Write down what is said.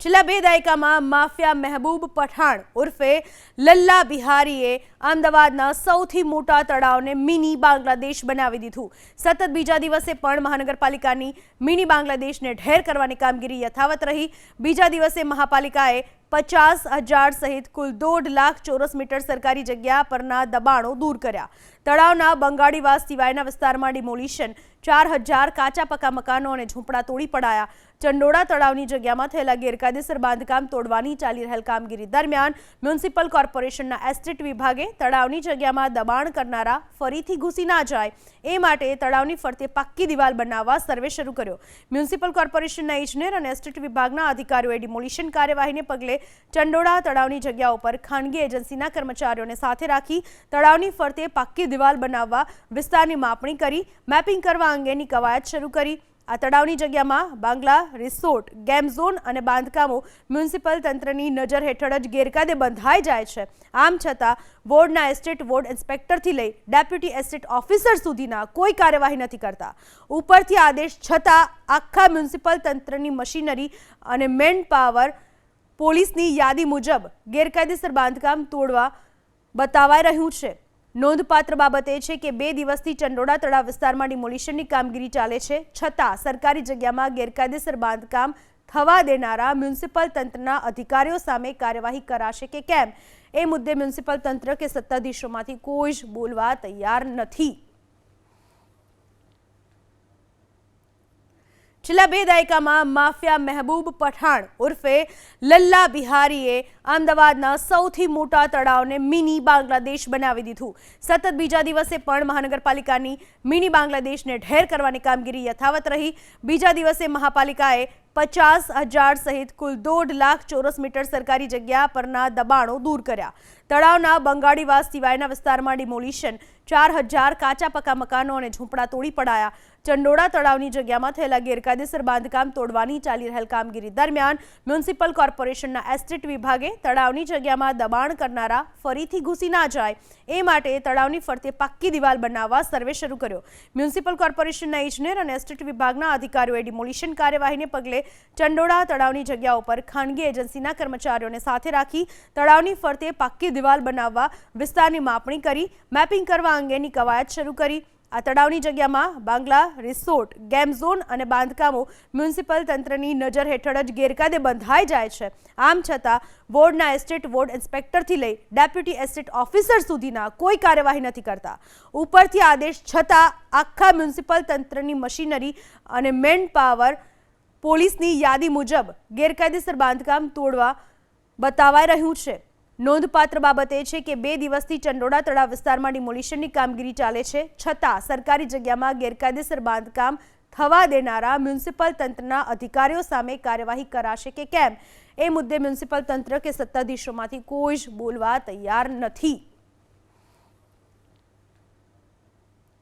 છેલ્લા 2 દાયકામાં માફિયા મહેબૂબ પઠાણ ઉર્ફે લલ્લા બિહારીએ અમદાવાદના સૌથી મોટા તળાવને મિની બાંગ્લાદેશ બનાવી દીધું। સતત બીજા દિવસે પણ મહાનગરપાલિકાની મિની બાંગ્લાદેશને ઢેર કરવાની કામગીરી યથાવત રહી। બીજા દિવસે મહાપાલિકાએ 50,000 સહિત કુલ 1.5 લાખ ચોરસ મીટર સરકારી જગ્યા પરના દબાણો દૂર કર્યા। તળાવના બંગાળીવાસ સિવાયના વિસ્તારમાં ડિમોલિશન, 4,000 કાચા પક્કા મકાનો અને ઝૂંપડા તોડી પડાયા। ચંડોળા તળાવની જગ્યામાં થયેલા ગેરકાયદેસર બાંધકામ તોડવાની ચાલી રહેલ કામગીરી દરમિયાન મ્યુનિસિપલ કોર્પોરેશનના એસ્ટેટ વિભાગે તળાવની જગ્યામાં દબાણ કરનારા ફરીથી ઘૂસી ના જાય એ માટે તળાવની ફરતે પાક્કી દિવાલ બનાવવા સર્વે શરૂ કર્યો। મ્યુનિસિપલ કોર્પોરેશનના ઇજનેર અને એસ્ટેટ વિભાગના અધિકારીઓએ ડિમોલિશન કાર્યવાહીને પગલે ચંડોળા તળાવની જગ્યા ઉપર ખાનગી એજન્સીના કર્મચારીઓને સાથે રાખી તળાવની ફરતે પાક્કી દિવાલ બનાવવા વિસ્તારની માપણી કરી મેપિંગ કરવા અંગેની કવાયત શરૂ કરી। આ તળાવની જગ્યામાં બાંગ્લા રિસોર્ટ, ગેમ ઝોન અને બાંધકામો મ્યુનિસિપલ તંત્રની નજર હેઠળ જ ગેરકાયદે બંધાઈ જાય છે। આમ છતાં વોર્ડના એસ્ટેટ વોર્ડ ઇન્સ્પેક્ટરથી લઈ ડેપ્યુટી એસ્ટેટ ઓફિસર સુધીના કોઈ કાર્યવાહી નથી કરતા। ઉપરથી આદેશ છતાં આખા મ્યુનિસિપલ તંત્રની મશીનરી અને મેન પાવર પોલીસની યાદી મુજબ ગેરકાયદેસર બાંધકામ તોડવા બતાવાઈ રહ્યું છે। નોંધપાત્ર બાબત એ છે કે 2 દિવસથી ચંડોળા તળાવ વિસ્તારમાં ડિમોલિશનની કામગીરી ચાલે છે, છતાં સરકારી જગ્યામાં ગેરકાયદેસર બાંધકામ થવા દેનારા મ્યુનિસિપલ તંત્રના અધિકારીઓ સામે કાર્યવાહી કરાશે કે કેમ એ મુદ્દે મ્યુનિસિપલ તંત્ર કે સત્તાધીશોમાંથી કોઈ જ બોલવા તૈયાર નથી। છેલ્લા 2 દાયકામાં માફિયા મહેબૂબ પઠાણ ઉર્ફે લલ્લા બિહારીએ અમદાવાદના સૌથી મોટા તળાવને મિની બાંગ્લાદેશ બનાવી દીધું। સતત બીજા દિવસે પણ મહાનગરપાલિકાની મિની બાંગ્લાદેશને ઢેર કરવાની કામગીરી યથાવત રહી। બીજા દિવસે મહાપાલિકાએ 50,000 સહિત કુલ 1.5 લાખ ચોરસ મીટર સરકારી જગ્યા પરના દબાણો દૂર કર્યા। તળાવના બંગાળીવાસ સિવાયના વિસ્તારમાં ડિમોલિશન, 4,000 કાચા પક્કા મકાનો અને ઝૂંપડા તોડી પડાયા। ચંડોળા તળાવની જગ્યામાં થયેલા ગેરકાયદેસર બાંધકામ તોડવાની ચાલી રહેલ કામગીરી દરમિયાન મ્યુનિસિપલ કોર્પોરેશનના એસ્ટેટ વિભાગે તળાવની જગ્યામાં દબાણ કરનારા ફરીથી ઘૂસી ના જાય એ માટે તળાવની ફરતે પાક્કી દિવાલ બનાવવા સર્વે શરૂ કર્યો। મ્યુનિસિપલ કોર્પોરેશનના ઇજનેર અને એસ્ટેટ વિભાગના અધિકારીઓએ ડિમોલિશન કાર્યવાહીને પગલે ચંડોળા તળાવની જગ્યા ઉપર ખાનગી એજન્સીના કર્મચારીઓને સાથે રાખી તળાવની ફરતે પાક્કી દિવાલ બનાવવા વિસ્તારની માપણી કરી મેપિંગ કરવા અંગેની કવાયત શરૂ કરી। આ તળાવની જગ્યામાં બાંગ્લા રિસોર્ટ, ગેમ ઝોન અને બાંધકામો મ્યુનિસિપલ તંત્રની નજર હેઠળ જ ગેરકાયદે બંધાઈ જાય છે। આમ છતાં વોર્ડના એસ્ટેટ વોર્ડ ઇન્સ્પેક્ટરથી લઈ ડેપ્યુટી એસ્ટેટ ઓફિસર સુધીના કોઈ કાર્યવાહી નથી કરતા। ઉપરથી આદેશ છતાં આખા મ્યુનિસિપલ તંત્રની મશીનરી અને મેન પાવર પોલીસની યાદી મુજબ ગેરકાયદેસર બાંધકામ તોડવા બતાવાઈ રહ્યું છે। નોંધપાત્ર બાબત એ છે કે 2 દિવસથી ચંડોળા તળાવ વિસ્તારમાં ડિમોલિશનની કામગીરી ચાલે છે, છતાં સરકારી જગ્યામાં ગેરકાયદેસર બાંધકામ થવા દેનારા મ્યુનિસિપલ તંત્રના અધિકારીઓ સામે કાર્યવાહી કરાશે કે કેમ એ મુદ્દે મ્યુનિસિપલ તંત્ર કે સત્તાધીશોમાંથી કોઈ જ બોલવા તૈયાર નથી।